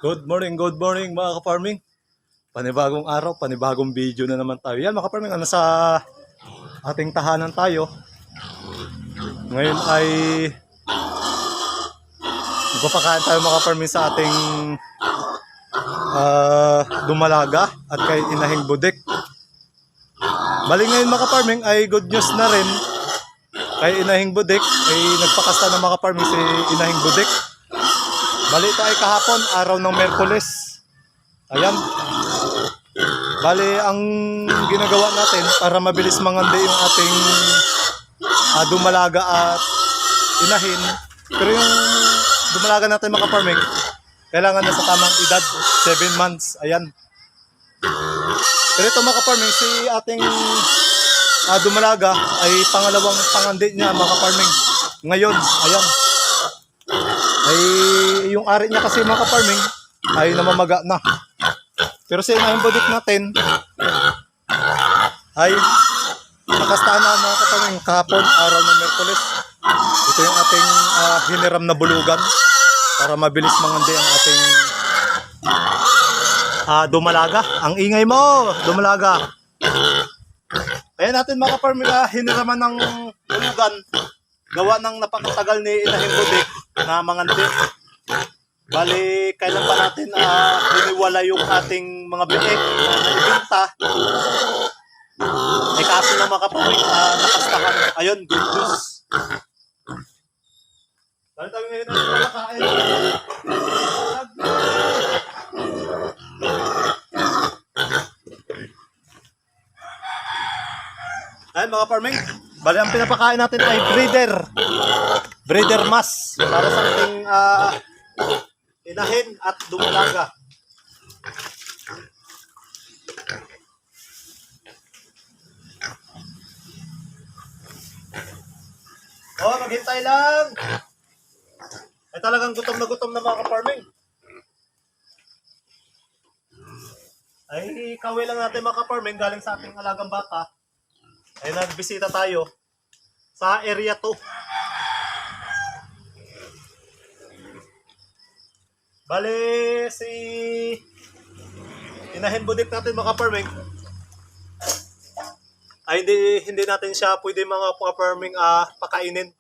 Good morning mga ka-farming. Panibagong araw, panibagong video na naman tayo. Yan mga ka-farming, sa ating tahanan tayo. Ngayon ay magpapakain tayo mga ka-farming sa ating dumalaga at kay Inahing Budik. Bali ngayon mga ka-farming ay good news na rin. Kay Inahing Budik ay nagpakasta ng mga ka-farming si Inahing Budik. Bali ito ay kahapon, araw ng Miyerkules. Ayan. Bali ang ginagawa natin para mabilis mangandi yung ating dumalaga at inahin. Pero yung dumalaga natin mga ka-farming, kailangan na sa tamang edad, 7 months. Ayan. Pero ito mga ka-farming, si ating dumalaga ay pangalawang pangandi niya mga ka-farming. Ngayon, ayan. Ay yung ari niya kasi mga ka-farming ay namamaga na. Pero sa Inahing Budik natin ay nakastaan na mga ka-farming kahapon, araw ng Miyerkules. Ito yung ating hiniram na bulugan para mabilis mangandi ang ating dumalaga. Ang ingay mo, dumalaga. Kaya natin mga ka-farming hiniraman ng bulugan gawa ng napakatagal ni Inahing Budik na mangandi. Bali, kailan pa natin hiniwala yung ating mga biik na naibinta. Ay kaso na mga ka-farming nakastahan. Ayun, good news. Dahil tayo ngayon ay malakain. Ayun mga farming, bali ang pinapakain natin ay breeder mas para sa ating inahin at dumalaga. Oh, maghintay lang. Ay talagang gutom na mga ka-farming. Ay kawin lang natin mga ka-farming galing sa ating alagang baka. Ay nagbisita tayo sa area 2. Bale si Inahing Budik natin mga ka-farming ay hindi natin siya pwede mga ka-farming pakainin.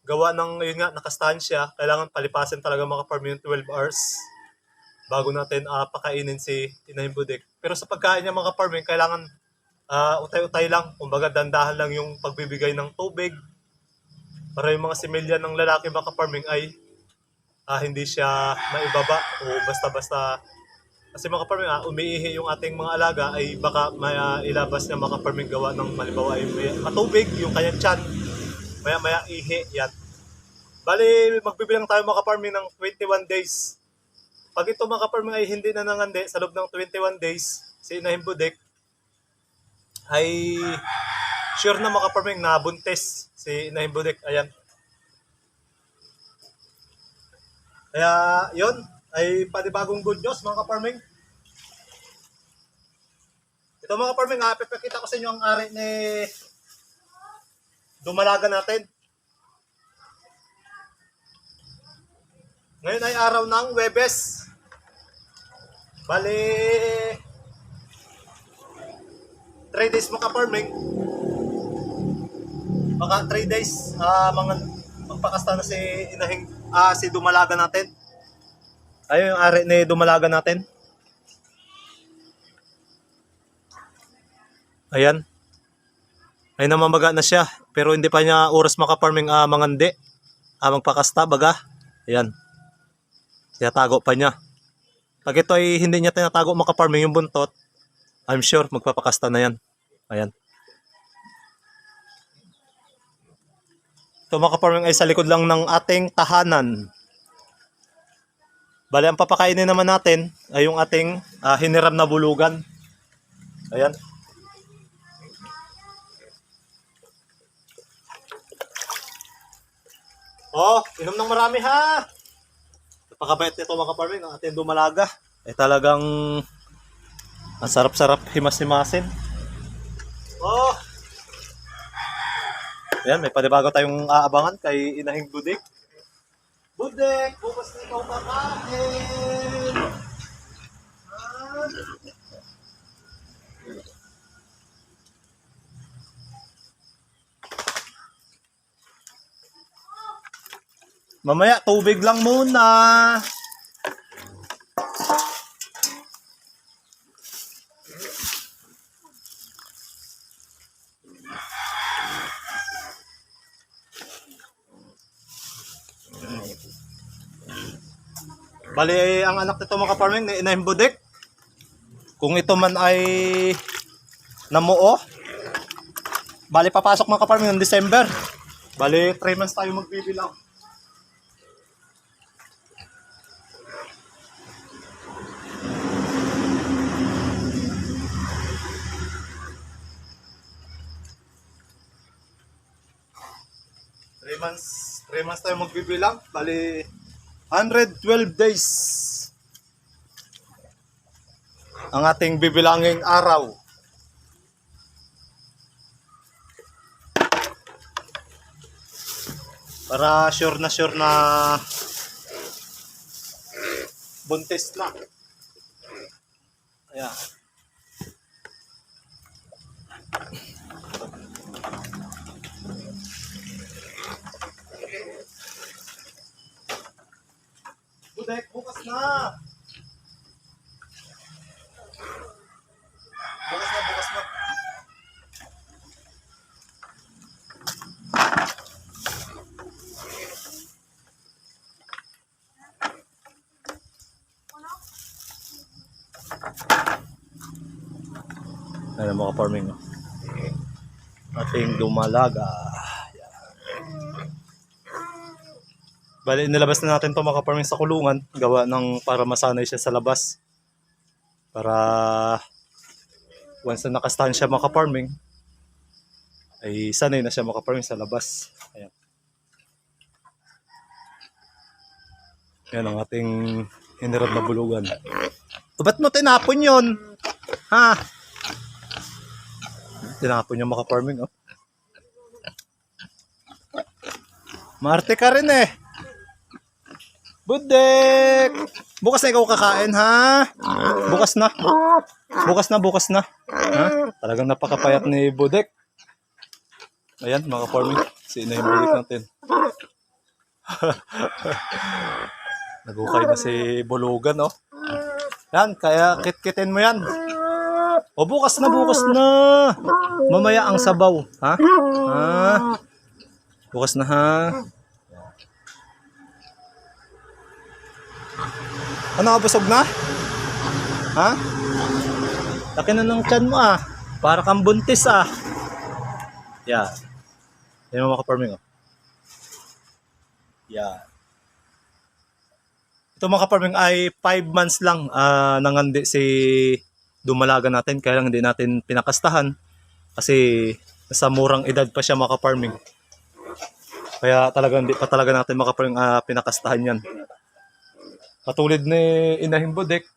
Gawa ng yun nga nakastahan siya, kailangan palipasin talaga mga ka-farming 12 hours bago natin pakainin si Inahing Budik. Pero sa pagkain niya mga ka-farming kailangan utay-utay lang, kumbaga dandahan lang yung pagbibigay ng tubig para yung mga similya ng lalaki mga ka-farming ay hindi siya maibaba o basta-basta. Kasi mga ka-farming umiihi yung ating mga alaga ay baka ilabas niya mga ka-farming gawa ng malibawa ay matubig yung kanyang tiyan, maya ihi yan. Bali magbibilang tayo mga ka-farming ng 21 days. Pag ito mga ka-farming ay hindi na nangandi sa loob ng 21 days si Inahing Budik ay sure na mga ka-farming na buntis si Inahing Budik. Ayan. Kaya yun ay panibagong good news mga ka-farming. Ito mga ka-farming, ipapakita ko sa inyo ang ari ni dumalaga natin. Ngayon ay araw ng Huwebes. Bali 3 days mga ka-farming. Baka 3 days magpakasta na si Inahing si dumalaga natin. Ayun yung ari ni dumalaga natin. Ayan. Ay namamaga na siya pero hindi pa niya oras mga ka-farming mangandi. Magpakasta baga. Ayan. Tinatago pa niya. Pag ito ay hindi niya tinatago mga ka-farming yung buntot, I'm sure magpapakasta na yan. Ayan. Ito mga ka-farming ay sa likod lang ng ating tahanan. Bali ang papakainin naman natin ay yung ating hiniram na bulugan. Ayan. Oh, inom ng marami ha. Napakabait nito mga ka-farming, ang ating dumalaga. Ay talagang ang sarap-sarap himas-himasin. Oh. Ayan, may panibago tayong aabangan kay Inahing Budik. Budik, bukas na ikaw kakain. Mamaya, tubig lang muna. Bali, ang anak nito mga farming, ni Inahing Budek. Kung ito man ay namuo, bali papasok mga farming ng December. Bali, 3 months tayo magbibilang. Three months tayo magbibilang. Bali, 112 days ang ating bibilanging araw. Para sure na buntis na. Ayan. Budek, bukas na. Bukas na. Ayan mga farming. Ating dumalaga. Bali, nilabas na natin ito mga farming sa kulungan. Gawa ng para masanay siya sa labas. Para once na nakastahan siya mga farming, ay sanay na siya mga farming sa labas. Ayan. Yan ang ating hinirap na bulugan. Ba't mo tinapon yun? Ha? Tinapon yung mga farming, oh. Marte ka rin eh. Budek! Bukas na ikaw kakain, ha? Bukas na. Bukas na. Ha? Talagang napakapayat ni Budek. Ayan, mga farming. Si Inahing Budek natin. Nagukay na si Bulugan, oh. Yan, kaya kitkitin mo yan. O bukas na. Mamaya ang sabaw, ha? Bukas na, ha? Ano ka, busog na? Ha? Laki na ng tiyan mo, ah. Para kang buntis, ah. Yan. Yan mga ka-farming, oh. Yan. Ito mga ka-farming ay 5 months lang nangandi si dumalaga natin. Kaya lang hindi natin pinakastahan. Kasi nasa murang edad pa siya mga ka-farming. Kaya talaga hindi pa talaga natin mga ka-farming pinakastahan yan. Katulad ni Inahing Budek,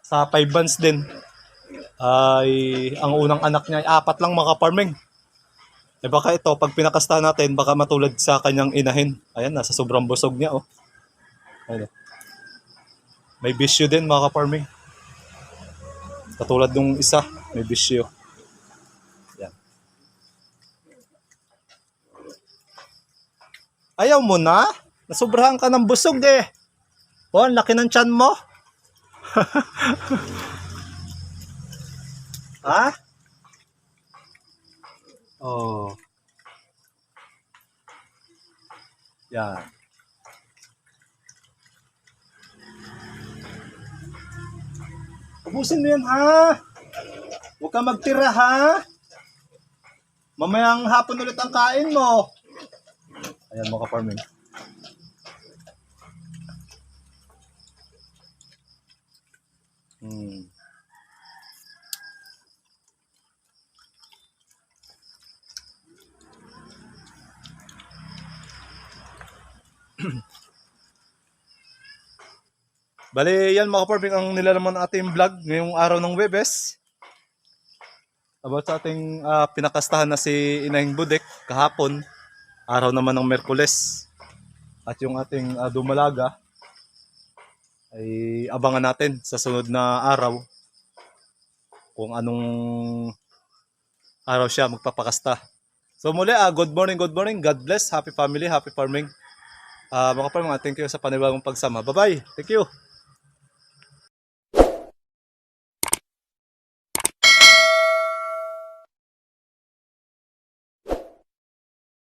sa 5 months din, ay ang unang anak niya ay 4 lang mga farming. Eh baka ito, pag pinakastahan natin, baka matulad sa kanyang inahin. Ayan, nasa sobrang busog niya, oh. Ayan. May bisyo din mga farming. Katulad nung isa, may bisyo. Ayan. Ayaw mo na? Nasobrahan ka ng busog eh. Oh, ang laki ng tiyan mo. Ha? Oh. Yan. Ubusin mo yan, ha? Huwag ka magtira, ha? Mamayang hapon ulit ang kain mo. Ayan mga farming. Bali, yan mga farming ang nilalaman ng ating vlog ngayong araw ng Webes. About sa ating pinakastahan na si Inahing Budek kahapon, araw naman ng Merkules. At yung ating dumalaga ay abangan natin sa sunod na araw kung anong araw siya magpapakasta. So muli, good morning, God bless, happy family, happy farming. Mga farm, thank you sa panibagong pagsama. Bye-bye. Thank you.